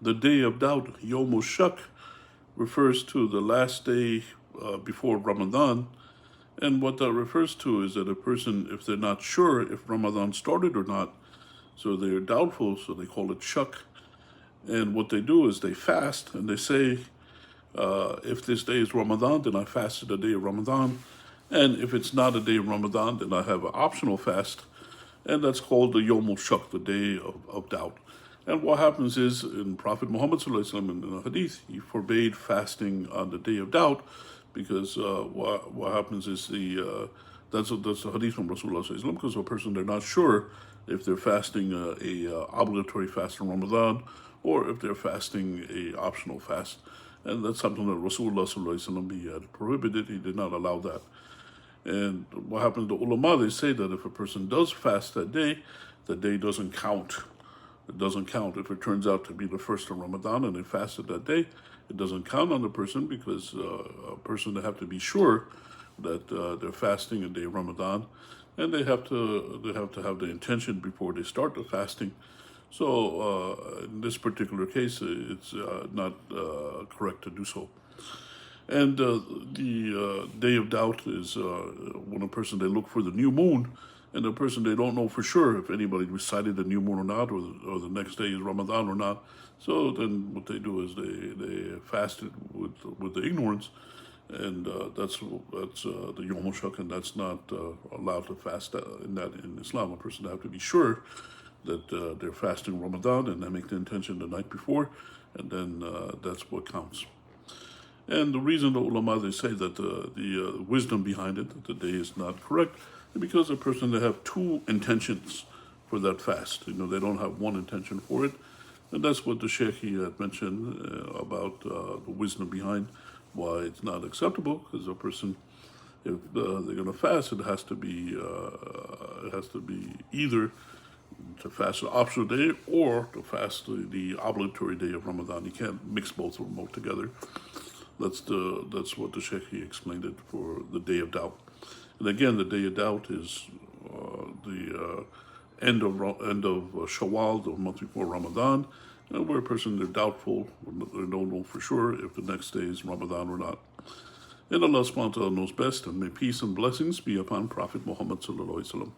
The day of doubt, Yom Shak, refers to the last day before Ramadan. And what that refers to is that a person, if they're not sure if Ramadan started or not, so they're doubtful, so they call it Shak. And what they do is they fast and they say, if this day is Ramadan, then I fasted a day of Ramadan. And if it's not a day of Ramadan, then I have an optional fast. And that's called the Yom Shak, the day of doubt. And what happens is, in Prophet Muhammad in the hadith, he forbade fasting on the day of doubt, because what happens is that's the hadith from Rasulullah, because a person, they're not sure if they're fasting a obligatory fast in Ramadan or if they're fasting a optional fast. And that's something that Rasulullah he had prohibited. He did not allow that. And what happens to ulama, they say that if a person does fast that day, the day doesn't count. It doesn't count. If it turns out to be the first of Ramadan and they fasted that day, it doesn't count on the person, because a person, they have to be sure that they're fasting a day of Ramadan, and they have to have the intention before they start the fasting. So in this particular case, it's not correct to do so. And the day of doubt is when a person, they look for the new moon, and the person, they don't know for sure if anybody recited the new moon or not, or the next day is Ramadan or not. So then what they do is they fasted with the ignorance, and that's the Yom Shak, and that's not allowed to fast in Islam. A person have to be sure that they're fasting Ramadan, and they make the intention the night before, and then that's what counts. And the reason the ulama, they say that the wisdom behind it, that the day is not correct, is because a person, they have two intentions for that fast. They don't have one intention for it. And that's what the Sheikh had mentioned about the wisdom behind why it's not acceptable. Because a person, if they're going to fast, it has to be either to fast the optional day or to fast the obligatory day of Ramadan. You can't mix both of them together. That's what the Sheikh explained it for the day of doubt. And again, the day of doubt is the end of Shawwal, the month before Ramadan, where a person, they're doubtful, they don't know for sure if the next day is Ramadan or not. And Allah subhanahu wa ta'ala knows best, and may peace and blessings be upon Prophet Muhammad sallallahu alaihi wasallam.